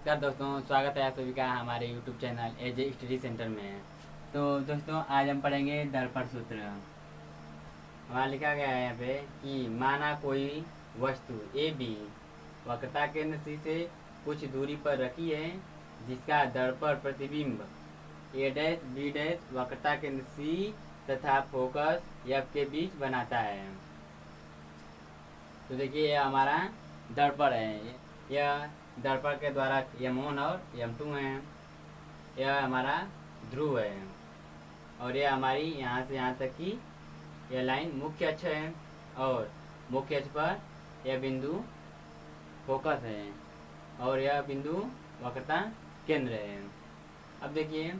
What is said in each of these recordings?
नमस्कार दोस्तों, स्वागत है आप सभी का हमारे YouTube चैनल एजे स्टडी सेंटर में। तो दोस्तों, आज हम पढ़ेंगे दर्पण सूत्र। वहाँ लिखा गया है यहाँ पे कि माना कोई वस्तु ए बी वक्रता केंद्र सी से कुछ दूरी पर रखी है, जिसका दर्पण प्रतिबिंब ए डैश बी डैश वक्रता केंद्र सी तथा फोकस एफ के बीच बनाता है। तो देखिए, यह हमारा दर्पण है। यह दर्पण के द्वारा M1 और M2 है। यह हमारा ध्रुव है और यह हमारी यहाँ से यहाँ तक की यह लाइन मुख्य अक्ष है और मुख्य अक्ष पर यह बिंदु फोकस है और यह बिंदु वक्रता केंद्र है। अब देखिए,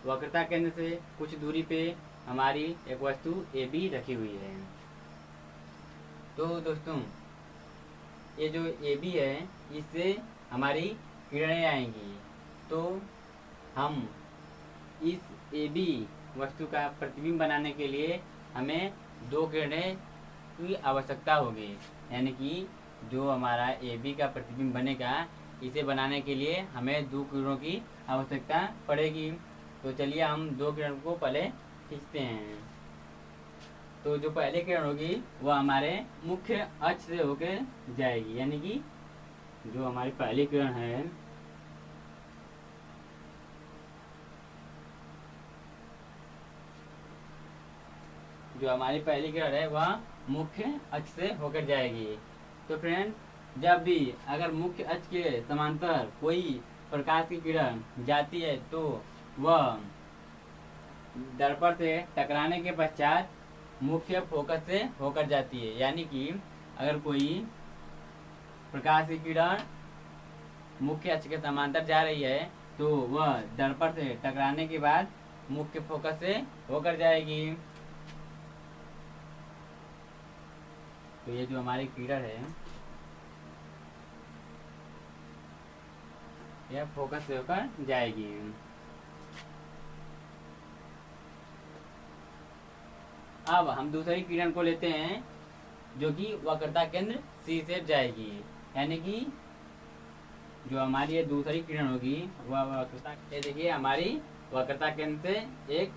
वक्रता केंद्र से कुछ दूरी पे हमारी एक वस्तु AB रखी हुई है। तो दोस्तों, ये जो AB है, इससे हमारी किरणें आएंगी। तो हम इस AB वस्तु का प्रतिबिंब बनाने के लिए हमें दो किरणें की आवश्यकता होगी। यानी कि जो हमारा AB का प्रतिबिंब बनेगा, इसे बनाने के लिए हमें दो किरणों की आवश्यकता पड़ेगी। तो चलिए हम दो किरण को पहले खींचते हैं। तो जो पहली किरण होगी वह हमारे मुख्य अक्ष से होकर जाएगी। यानी कि जो हमारी पहली किरण है, वह मुख्य अक्ष से होकर जाएगी। तो फ्रेंड, जब भी अगर मुख्य अक्ष के समांतर कोई प्रकाश की किरण जाती है तो वह दर्पण से टकराने के पश्चात मुख्य फोकस से होकर जाती है। यानी कि अगर कोई प्रकाश की किरण मुख्य अक्ष के समांतर जा रही है तो वह दर्पण से टकराने के बाद मुख्य फोकस से होकर जाएगी। तो ये जो हमारी किरण है, यह फोकस से होकर जाएगी। अब हम दूसरी किरण को लेते हैं, जो कि वक्रता केंद्र C से जाएगी। यानी कि जो हमारी ये दूसरी किरण होगी वह वक्रता, ये देखिए हमारी वक्रता केंद्र से एक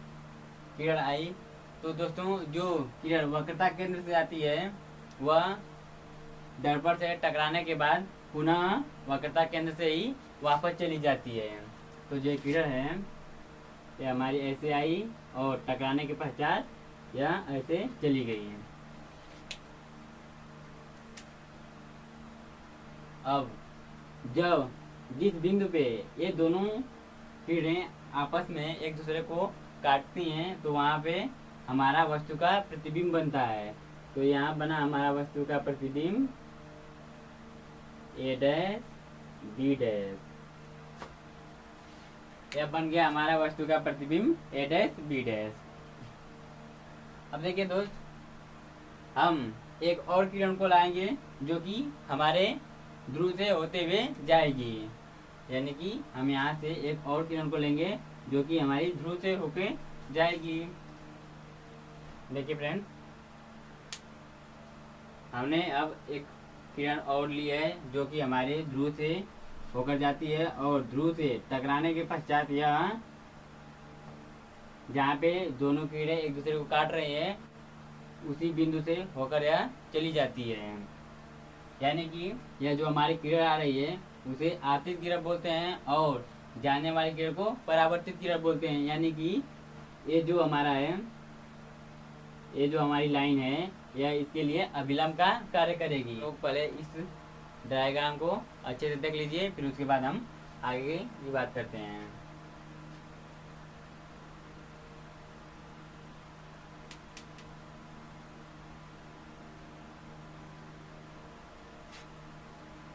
किरण आई। तो दोस्तों, जो किरण वक्रता केंद्र से आती है वह दर्पण से टकराने के बाद पुनः वक्रता केंद्र से ही वापस चली जाती है। तो जो किरण है, ये हमारी ऐसे आई और टकराने के पश्चात यह ऐसे चली गई है। अब जब जिस बिंदु पे ये दोनों किरणें आपस में एक दूसरे को काटती हैं, तो वहाँ पे हमारा वस्तु का प्रतिबिंब बनता है। तो यहाँ बना हमारा वस्तु का प्रतिबिंब A डैश B डैश। यह बन गया हमारा वस्तु का प्रतिबिंब A डैश B डैश। अब देखिए दोस्त, हम एक और किरण को लाएंगे जो कि हमारे ध्रुव से होते हुए जाएगी। यानी कि हम यहाँ से एक और किरण को लेंगे जो कि हमारी ध्रुव से होके जाएगी। देखिए फ्रेंड, हमने अब एक किरण और ली है जो कि हमारे ध्रुव से होकर जाती है और ध्रुव से टकराने के पश्चात यह जहाँ पे दोनों किरणें एक दूसरे को काट रहे हैं, उसी बिंदु से होकर यह चली जाती है। यानी कि यह जो हमारी किरण आ रही है उसे आपतित किरण बोलते हैं और जाने वाली किरण को परावर्तित किरण बोलते हैं। यानी कि ये जो हमारा है, ये जो हमारी लाइन है, यह इसके लिए अभिलंब का कार्य करेगी। तो पहले इस डायग्राम को अच्छे से देख लीजिए, फिर उसके बाद हम आगे की बात करते हैं।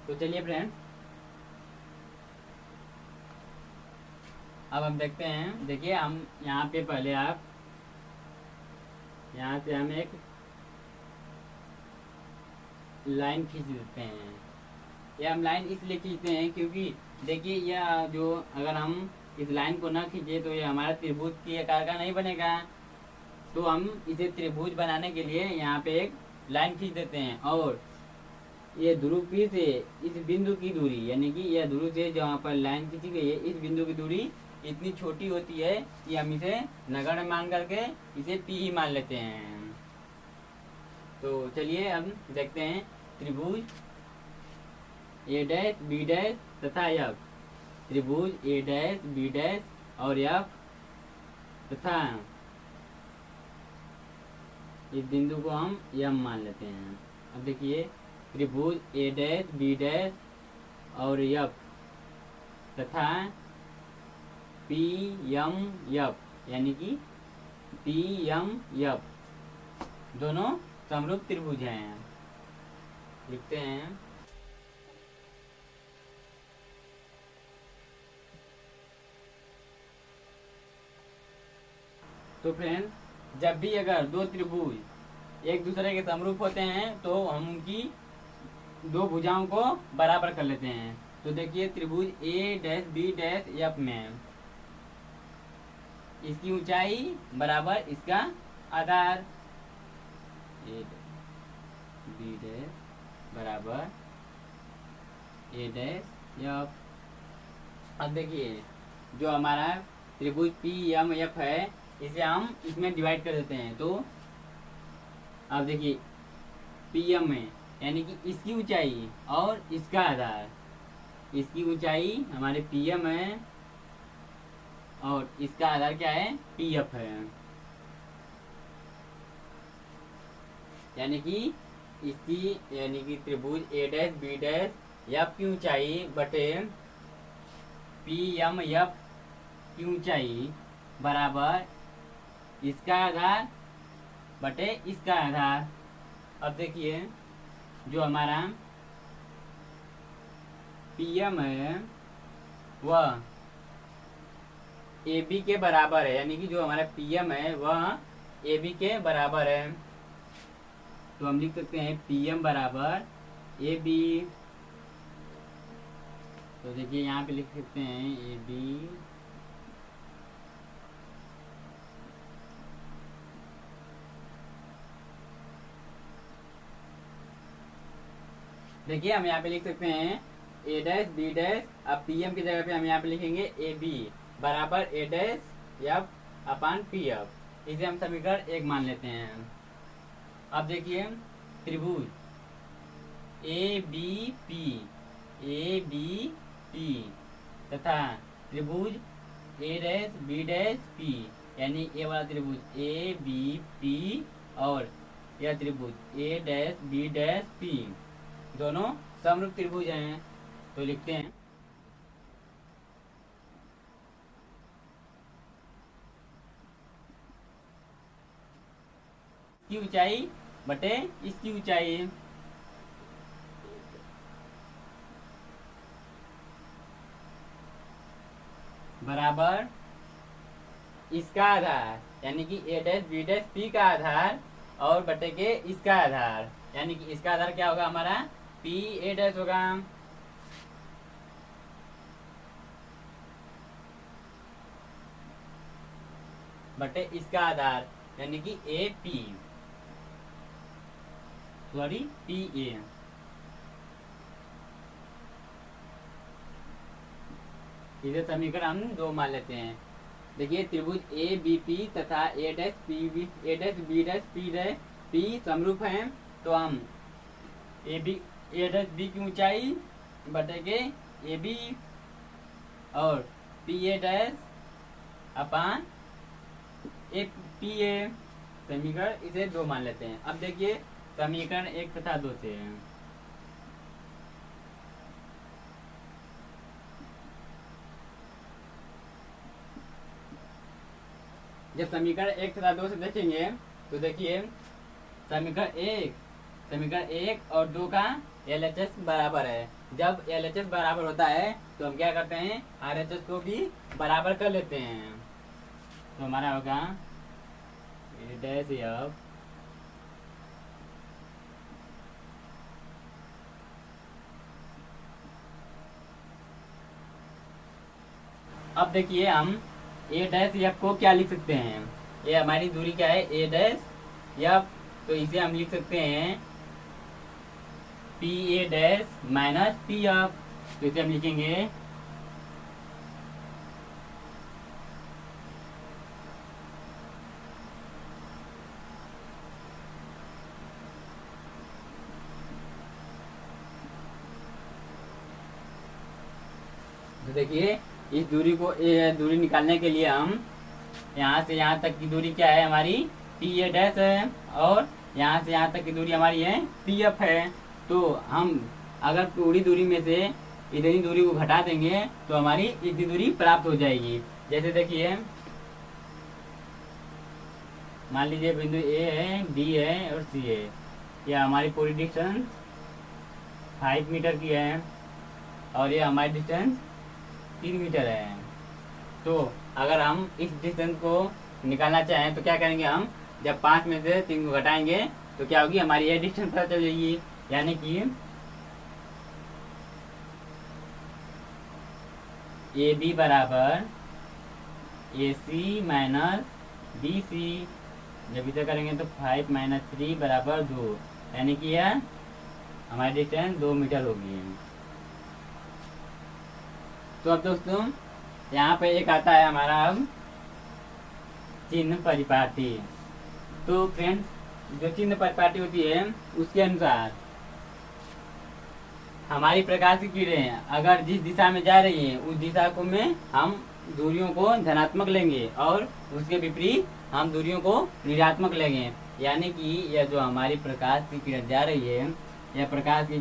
तो चलिए फ्रेंड, अब हम देखते हैं। देखिए, हम यहाँ पे पहले आप यहाँ से हम एक लाइन खींच देते हैं। यह हम लाइन इसलिए खींचते हैं क्योंकि देखिए, यह जो अगर हम इस लाइन को ना खींचे तो यह हमारा त्रिभुज की आकार का नहीं बनेगा। तो हम इसे त्रिभुज बनाने के लिए यहाँ पे एक लाइन खींच देते हैं और ये ध्रुव P से इस बिंदु की दूरी, यानी कि यह ध्रुव से जहाँ पर लाइन खींची गई है इस बिंदु की दूरी इतनी छोटी होती है कि हम इसे नगण्य मान करके इसे P ही मान लेते हैं। तो चलिए अब देखते हैं त्रिभुज A डैश B डैश तथा F, त्रिभुज A डैश B डैश और F तथा इस बिंदु को हम M मान लेते हैं। अब देखिए त्रिभुज A डैश B डैश और F तथा PMF, यानी कि PMF दोनों समरूप त्रिभुज हैं। लिखते हैं तो फ्रेंड, जब भी अगर दो त्रिभुज एक दूसरे के समरूप होते हैं तो हम उनकी दो भुजाओं को बराबर कर लेते हैं। तो देखिए त्रिभुज A dash B dash F में इसकी ऊंचाई बराबर इसका आधार, A B डैश बराबर A डैश F। अब देखिए जो हमारा त्रिभुज PMF है इसे हम इसमें डिवाइड कर देते हैं। तो अब देखिए PM में यानी कि इसकी ऊंचाई और इसका आधार, इसकी ऊंचाई हमारे PM है और इसका आधार क्या है PF है, यानी कि इसकी यानी कि त्रिभुज A dash B dash F की ऊंचाई बटे PMF की ऊंचाई बराबर इसका आधार बटे इसका आधार। अब देखिए जो हमारा PM है वह AB के बराबर है, यानी कि जो हमारा PM है वह AB के बराबर है। तो हम लिख सकते हैं PM बराबर AB। तो देखिए यहाँ पे लिख सकते हैं AB देखिए हम यहाँ पे लिख सकते हैं A डैश B डैश। अब PM की जगह पे हम यहाँ पे लिखेंगे AB बराबर A dash F upon PF। इसे हम समीकरण 1 मान लेते हैं। अब देखिए त्रिभुज ABP तथा त्रिभुज A dash B dash P, यानी ये वाला त्रिभुज ABP और यह त्रिभुज A dash B dash P दोनों समरूप त्रिभुज हैं। तो लिखते हैं इसकी ऊंचाई बटे इसकी ऊंचाई बराबर इसका आधार, यानी कि A dash B dash P का आधार और बटे के इसका आधार, यानी कि इसका आधार क्या होगा हमारा PA डैश होगा बटे इसका आधार, यानी कि AP सॉरी PA। इसे समीकरण हम 2 मान लेते हैं। देखिए त्रिभुज ABP तथा A dash B dash P समरूप हैं। तो हम A डैश B की ऊंचाई बटे के AB और PA डैश अपान PA समीकरण इसे 2 मान लेते हैं। अब देखिए समीकरण 1 तथा 2 से जब समीकरण 1 तथा 2 से देखेंगे तो देखिए समीकरण 1 और 2 का LHS बराबर है। जब LHS बराबर होता है तो हम क्या करते हैं RHS को भी बराबर कर लेते हैं। तो हमारा होगा A डैश F अब देखिए हम A डैश F को क्या लिख सकते हैं, ये हमारी दूरी क्या है A डैश F। तो इसे हम लिख सकते हैं P A dash minus P F. तो इसे हम लिखेंगे तो देखिए इस दूरी को दूरी निकालने के लिए हम यहाँ से यहाँ तक की दूरी क्या है हमारी पी ए डैश है, और यहाँ से यहाँ तक की दूरी हमारी है पी एफ है। तो हम अगर पूरी दूरी में से इतनी दूरी को घटा देंगे तो हमारी इतनी दूरी प्राप्त हो जाएगी। जैसे देखिए मान लीजिए बिंदु ए है, बी है और सी है। यह हमारी पूरी डिस्टेंस 5 मीटर की है और ये हमारी डिस्टेंस 3 मीटर है। तो अगर हम इस डिस्टेंस को निकालना चाहें तो क्या करेंगे, हम जब 5 में से 3 को घटाएंगे तो क्या होगी, हमारी ये डिस्टेंस पता चल जाएगी। यानी कि ए बी बराबर ए सी माइनस बी सी। जब इसे करेंगे तो 5 माइनस 3 बराबर 2, यानी कि यह हमारी डिस्टेंस 2 मीटर होगी। तो अब दोस्तों यहाँ पे एक आता है हमारा अब चिन्ह परिपाटी। तो फ्रेंड्स जो चिन्ह परिपाटी होती है उसके अनुसार हमारी प्रकाश की किरणें अगर जिस दिशा में जा रही है उस दिशा को में हम दूरियों को धनात्मक लेंगे और उसके विपरीत हम दूरियों को ऋणात्मक लेंगे। यानी कि यह जो हमारी प्रकाश की किरण जा रही है, यह प्रकाश की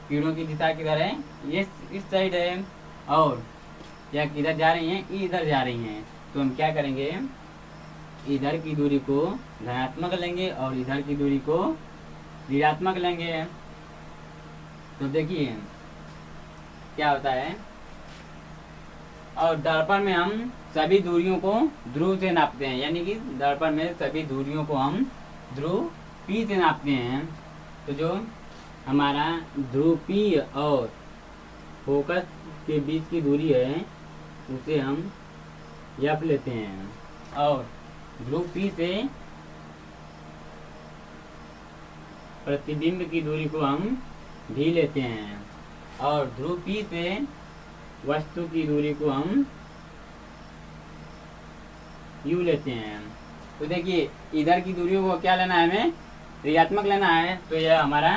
किरणों की दिशा किधर है, ये इस साइड है, और यह किधर जा रही हैं, इधर जा रही हैं। तो हम क्या करेंगे, इधर की दूरी को धनात्मक लेंगे और इधर की दूरी को ऋणात्मक लेंगे। तो देखिए क्या होता है, और दर्पण में हम सभी दूरियों को ध्रुव से नापते हैं। यानी कि दर्पण में सभी दूरियों को हम ध्रुव P से नापते हैं। तो जो हमारा ध्रुव P और फोकस के बीच की दूरी है उसे हम F लेते हैं, और ध्रुव P से प्रतिबिंब की दूरी को हम V लेते हैं, और ध्रुव P से वस्तु की दूरी को हम U लेते हैं। तो देखिए इधर की दूरियों को क्या लेना है, हमें ऋणात्मक लेना है। तो यह हमारा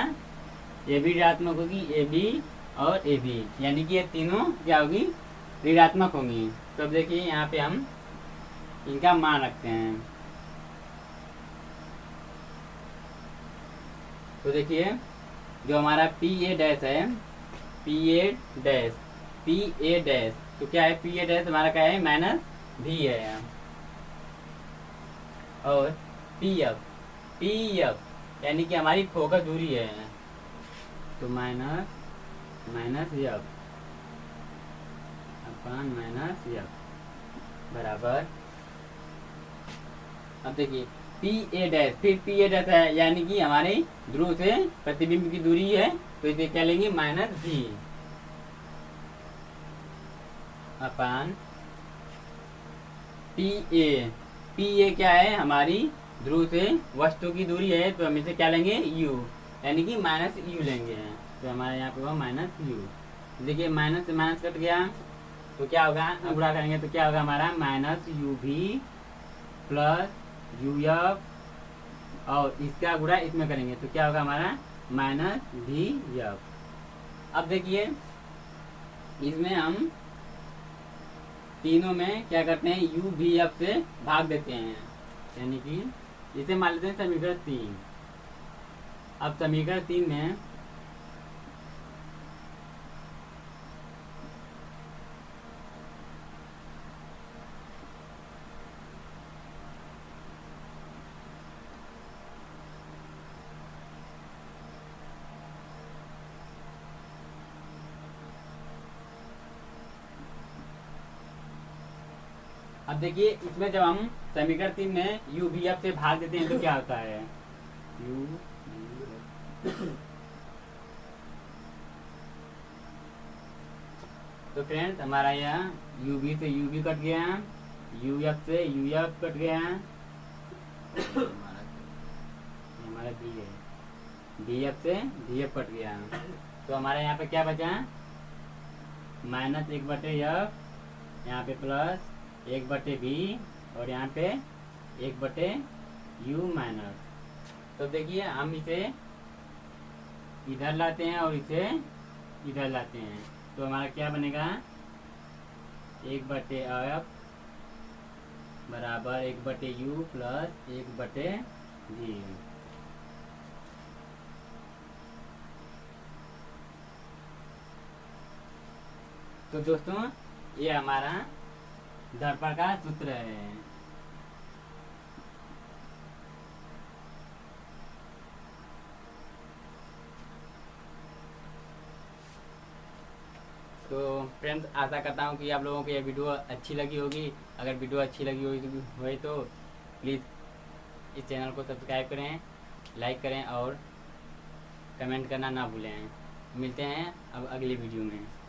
ये भी ऋणात्मक होगी, ए बी और ए बी, यानी कि ये तीनों क्या होगी, ऋणात्मक होंगी। तो अब देखिए यहाँ पे हम इनका मान रखते हैं। तो देखिए जो हमारा पी ए डैश है, P A dash, P A dash, तो क्या है, पी ए डैश हमारा क्या है, माइनस भी है, और पी एफ यानी कि हमारी फोकस दूरी है, तो माइनस एफ अपन माइनस एफ बराबर, अब देखिए पी ए डैश, फिर पी ए डैश है यानी कि हमारे ध्रुव से प्रतिबिंब की दूरी है, तो इसे क्या लेंगे, माइनस भी अपन पी ए क्या है, हमारी ध्रुव से वस्तु की दूरी है, तो हम इसे क्या लेंगे, यू, यानी कि माइनस यू लेंगे। तो हमारे यहाँ पे हुआ माइनस यू। देखिए माइनस से माइनस कट गया तो क्या होगा, गुणा करेंगे तो क्या होगा हमारा, माइनस यू भी प्लस यू एफ, और इसका गुणा इसमें करेंगे तो क्या होगा हमारा, माइनस भी एफ। अब देखिए इसमें हम तीनों में क्या करते हैं, यू भी एफ से भाग देते हैं, यानी कि इसे मान लेते हैं समीकरण 3। अब समीकरण 3 में अब देखिए इसमें जब हम समीकरण 3 में यू भी एफ से भाग देते हैं तो क्या होता है, यू तो फ्रेंड्स हमारा यहाँ यू बी से यू बी कट गया, यू एफ से यू एफ कट गया, हमारा बी है, डी एफ से डी एफ कट गया, तो हमारे यहाँ पे क्या बचा, माइनस 1/f, यहाँ पे प्लस 1/v, और यहाँ पे 1/u माइनस। तो देखिए हम इसे इधर लाते हैं और इसे इधर लाते हैं, तो हमारा क्या बनेगा, 1/f बराबर 1/u प्लस 1/v। तो दोस्तों ये हमारा दर्पण का सूत्र है। तो फ्रेंड्स आशा करता हूँ कि आप लोगों को ये वीडियो अच्छी लगी होगी। अगर वीडियो अच्छी लगी हुई तो प्लीज़ इस चैनल को सब्सक्राइब करें, लाइक करें और कमेंट करना ना भूलें। मिलते हैं अब अगली वीडियो में।